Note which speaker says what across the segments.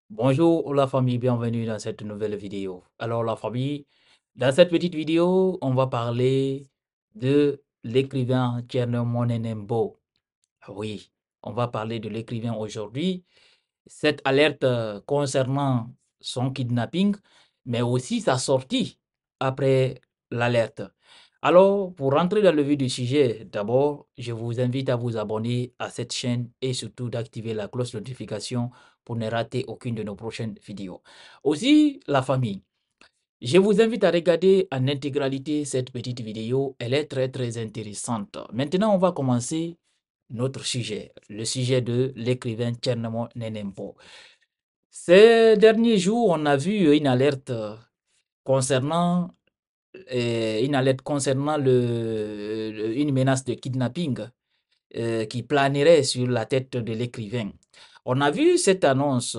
Speaker 1: Bonjour la famille, bienvenue dans cette nouvelle vidéo. Alors la famille, dans cette petite vidéo, on va parler de l'écrivain Tchernomone Nembo. Oui, on va parler de l'écrivain aujourd'hui. Cette alerte concernant son kidnapping, mais aussi sa sortie après l'alerte. Alors, pour rentrer dans le vif du sujet, d'abord, je vous invite à vous abonner à cette chaîne et surtout d'activer la cloche de notification pour ne rater aucune de nos prochaines vidéos. Aussi, la famille, je vous invite à regarder en intégralité cette petite vidéo. Elle est très intéressante. Maintenant, on va commencer notre sujet, le sujet de l'écrivain Tchernomo Nenempo. Ces derniers jours, on a vu concernant une alerte concernant une menace de kidnapping qui planerait sur la tête de l'écrivain. On a vu cette annonce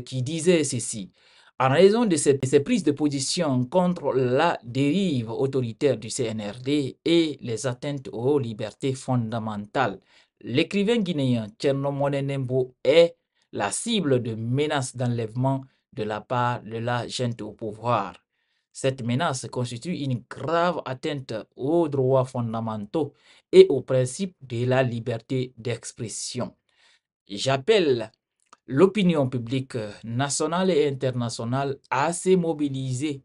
Speaker 1: qui disait ceci. En raison de ces prises de position contre la dérive autoritaire du CNRD et les atteintes aux libertés fondamentales, l'écrivain guinéen Tchernomone Nembo est la cible de menaces d'enlèvement de la part de la junte au pouvoir. Cette menace constitue une grave atteinte aux droits fondamentaux et au principe de la liberté d'expression. J'appelle l'opinion publique nationale et internationale à se mobiliser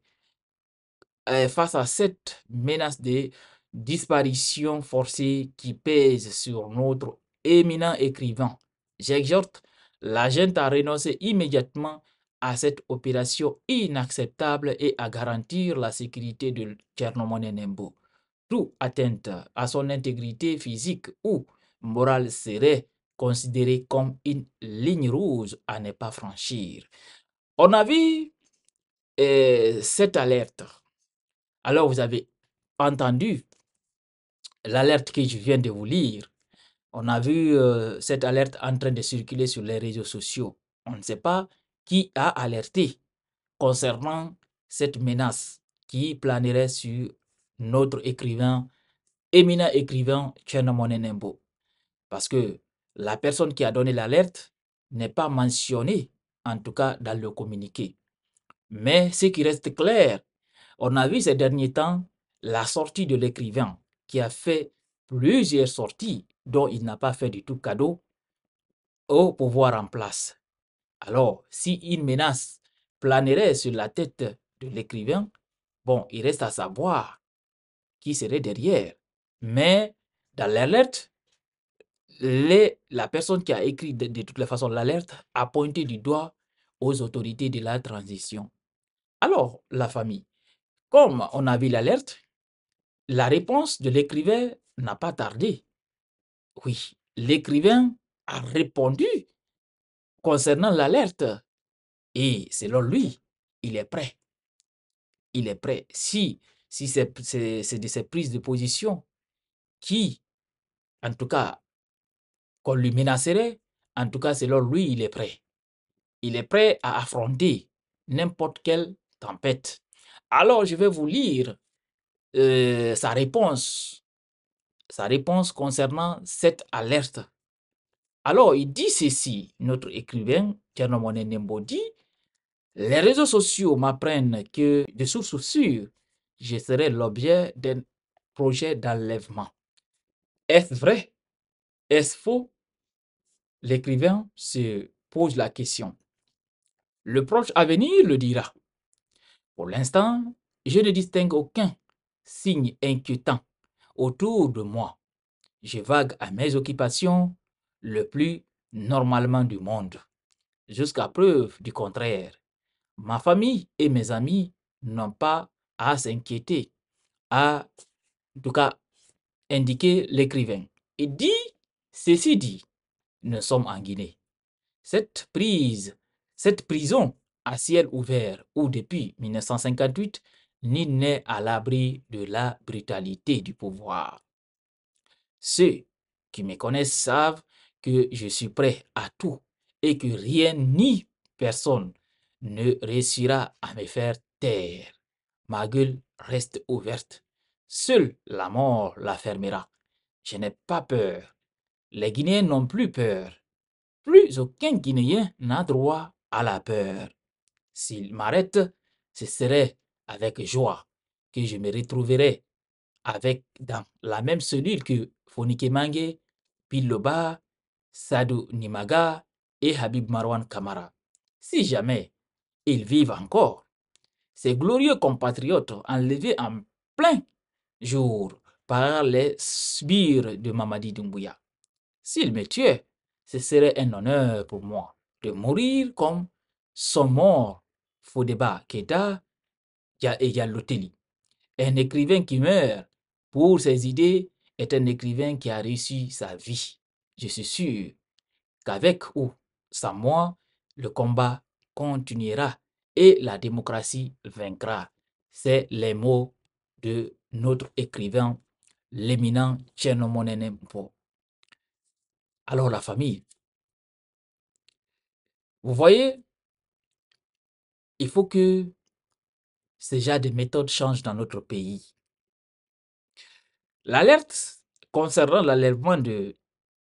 Speaker 1: face à cette menace de disparition forcée qui pèse sur notre éminent écrivain. J'exhorte la gente à renoncer immédiatement à cette opération inacceptable et à garantir la sécurité de Tchernomone Nembo. Toute atteinte à son intégrité physique ou morale serait considérée comme une ligne rouge à ne pas franchir. On a vu cette alerte. Alors, vous avez entendu l'alerte que je viens de vous lire. On a vu cette alerte en train de circuler sur les réseaux sociaux. On ne sait pas qui a alerté concernant cette menace qui planerait sur notre éminent écrivain Tchernomone Nembo. Parce que la personne qui a donné l'alerte n'est pas mentionnée, en tout cas dans le communiqué. Mais ce qui reste clair, on a vu ces derniers temps la sortie de l'écrivain qui a fait plusieurs sorties dont il n'a pas fait du tout cadeau au pouvoir en place. Alors, si une menace planerait sur la tête de l'écrivain, bon, il reste à savoir qui serait derrière. Mais dans l'alerte, la personne qui a écrit de toutes les façons l'alerte a pointé du doigt aux autorités de la transition. Alors, la famille, comme on a vu l'alerte, la réponse de l'écrivain n'a pas tardé. Oui, l'écrivain a répondu concernant l'alerte et selon lui, il est prêt. Il est prêt. Si c'est de ces prises de position qui, en tout cas, qu'on lui menacerait, en tout cas, selon lui, il est prêt. Il est prêt à affronter n'importe quelle tempête. Alors, je vais vous lire sa réponse concernant cette alerte. Alors, il dit ceci, notre écrivain, Tchernomone Nembo dit, les réseaux sociaux m'apprennent que, de sources sûres, je serai l'objet d'un projet d'enlèvement. Est-ce vrai? Est-ce faux? L'écrivain se pose la question. Le proche avenir le dira. Pour l'instant, je ne distingue aucun signe inquiétant autour de moi. Je vague à mes occupations le plus normalement du monde. Jusqu'à preuve du contraire, ma famille et mes amis n'ont pas à s'inquiéter, a en tout cas indiqué l'écrivain. Il dit, ceci dit, nous sommes en Guinée. Cette prison à ciel ouvert où depuis 1958, nul n'est à l'abri de la brutalité du pouvoir. Ceux qui me connaissent savent que je suis prêt à tout et que rien ni personne ne réussira à me faire taire. Ma gueule reste ouverte. Seule la mort la fermera. Je n'ai pas peur. Les Guinéens n'ont plus peur. Plus aucun Guinéen n'a droit a la peur. S'il m'arrête, ce serait avec joie que je me retrouverai dans la même cellule que Fonike Mange, Piloba, Sadou Nimaga et Habib Marwan Kamara. Si jamais ils vivent encore, ces glorieux compatriotes enlevés en plein jour par les sbires de Mamadi Doumbouya. S'ils me tuaient, ce serait un honneur pour moi de mourir comme sont morts Fodeba Keita et Yaloteli. Un écrivain qui meurt pour ses idées est un écrivain qui a réussi sa vie. Je suis sûr qu'avec ou sans moi, le combat continuera et la démocratie vaincra. C'est les mots de notre écrivain, l'éminent Tchernomонene Mpo. Alors la famille, vous voyez, il faut que ce genre de méthodes changent dans notre pays. L'alerte concernant l'enlèvement de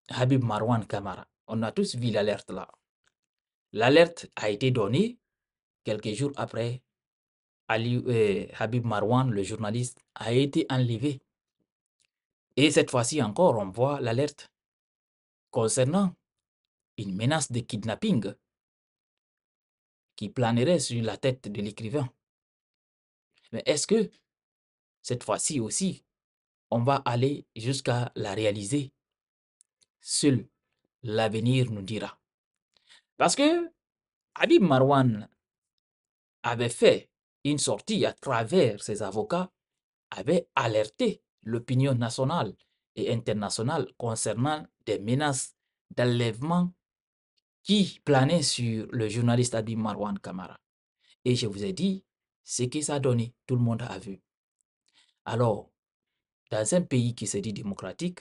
Speaker 1: Habib Marwan Kamara, on a tous vu l'alerte là. L'alerte a été donnée quelques jours après. Habib Marwan, le journaliste, a été enlevé. Et cette fois-ci encore, on voit l'alerte concernant une menace de kidnapping qui planerait sur la tête de l'écrivain. Mais est-ce que cette fois-ci aussi, on va aller jusqu'à la réaliser? Seul l'avenir nous dira. Parce que Habib Marwan avait fait une sortie à travers ses avocats, avait alerté l'opinion nationale et internationale concernant des menaces d'enlèvement qui planaient sur le journaliste Habib Marwan Kamara. Et je vous ai dit ce que ça a donné, tout le monde a vu. Alors, dans un pays qui se dit démocratique,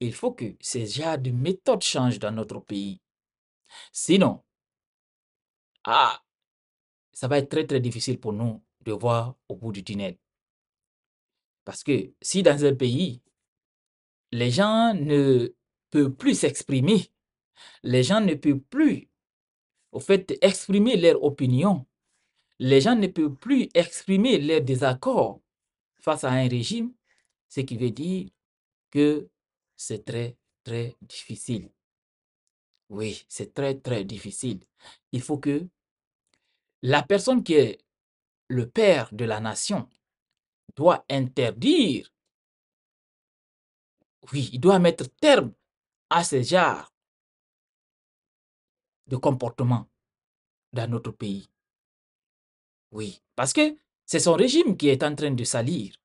Speaker 1: il faut que ces genres de méthodes changent dans notre pays. Sinon, ça va être très très difficile pour nous de voir au bout du tunnel. Parce que si dans un pays, les gens ne peuvent plus s'exprimer, les gens ne peuvent plus, au fait, exprimer leur opinion, les gens ne peuvent plus exprimer leur désaccord face à un régime, ce qui veut dire que c'est très très difficile. Oui, c'est très très difficile. Il faut que la personne qui est le père de la nation doit interdire, oui, il doit mettre terme à ce genre de comportement dans notre pays. Oui, parce que c'est son régime qui est en train de salir.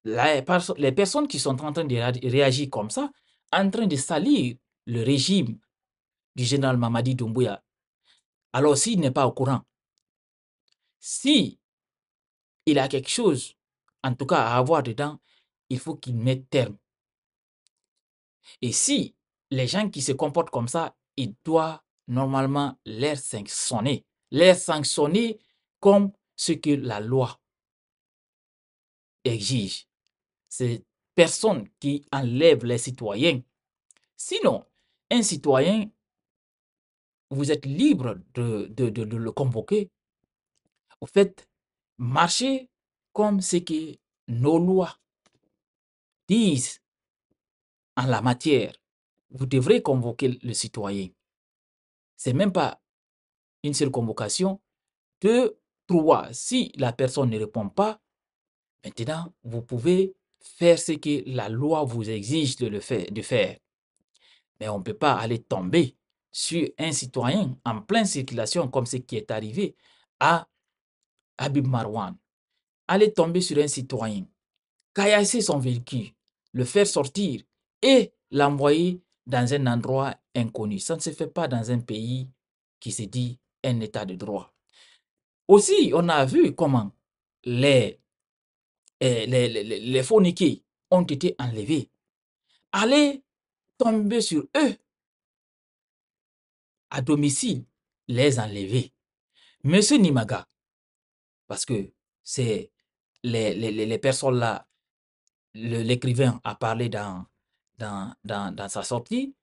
Speaker 1: Les personnes qui sont en train de réagir comme ça, en train de salir le régime du général Mamadi Doumbouya. Alors s'il n'est pas au courant, si il a quelque chose, en tout cas à avoir dedans, il faut qu'il mette terme. Et si les gens qui se comportent comme ça, il doit normalement les sanctionner comme ce que la loi exige. C'est personne qui enlève les citoyens. Sinon, un citoyen, vous êtes libre de le convoquer. Au fait, marchez comme ce que nos lois disent en la matière. Vous devrez convoquer le citoyen. Ce n'est même pas une seule convocation. 2, 3. Si la personne ne répond pas, maintenant, vous pouvez faire ce que la loi vous exige de faire. Mais on ne peut pas aller tomber sur un citoyen en pleine circulation comme ce qui est arrivé à Habib Marwan. Aller tomber sur un citoyen, caillasser son véhicule, le faire sortir et l'envoyer dans un endroit inconnu. Ça ne se fait pas dans un pays qui se dit un état de droit. Aussi, on a vu comment les faux niqués ont été enlevés. Aller tomber sur eux à domicile, les enlever. Monsieur Nimaga, parce que c'est les personnes là, l'écrivain a parlé dans sa sortie.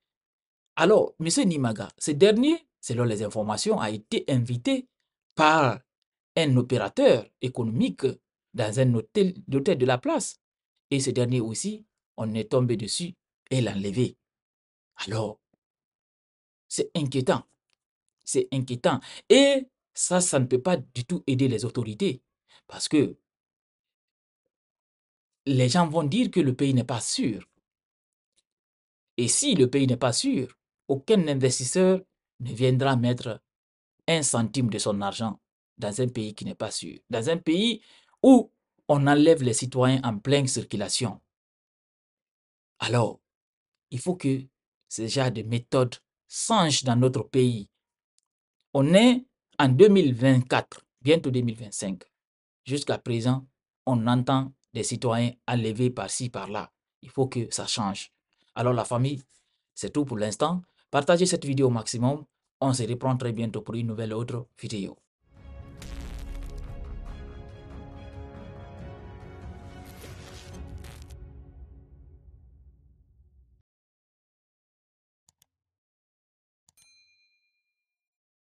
Speaker 1: Alors, monsieur Nimaga, ce dernier selon les informations, a été invité par un opérateur économique dans un hôtel de la place. Et ce dernier aussi, on est tombé dessus et l'a enlevé. Alors, c'est inquiétant. C'est inquiétant. Et ça ne peut pas du tout aider les autorités. Parce que les gens vont dire que le pays n'est pas sûr. Et si le pays n'est pas sûr, aucun investisseur ne viendra mettre un centime de son argent dans un pays qui n'est pas sûr. Dans un pays où on enlève les citoyens en pleine circulation. Alors, il faut que ce genre de méthode change dans notre pays. On est en 2024, bientôt 2025. Jusqu'à présent, on entend des citoyens enlevés par-ci, par-là. Il faut que ça change. Alors la famille, c'est tout pour l'instant. Partagez cette vidéo au maximum. On se reprend très bientôt pour une nouvelle autre vidéo.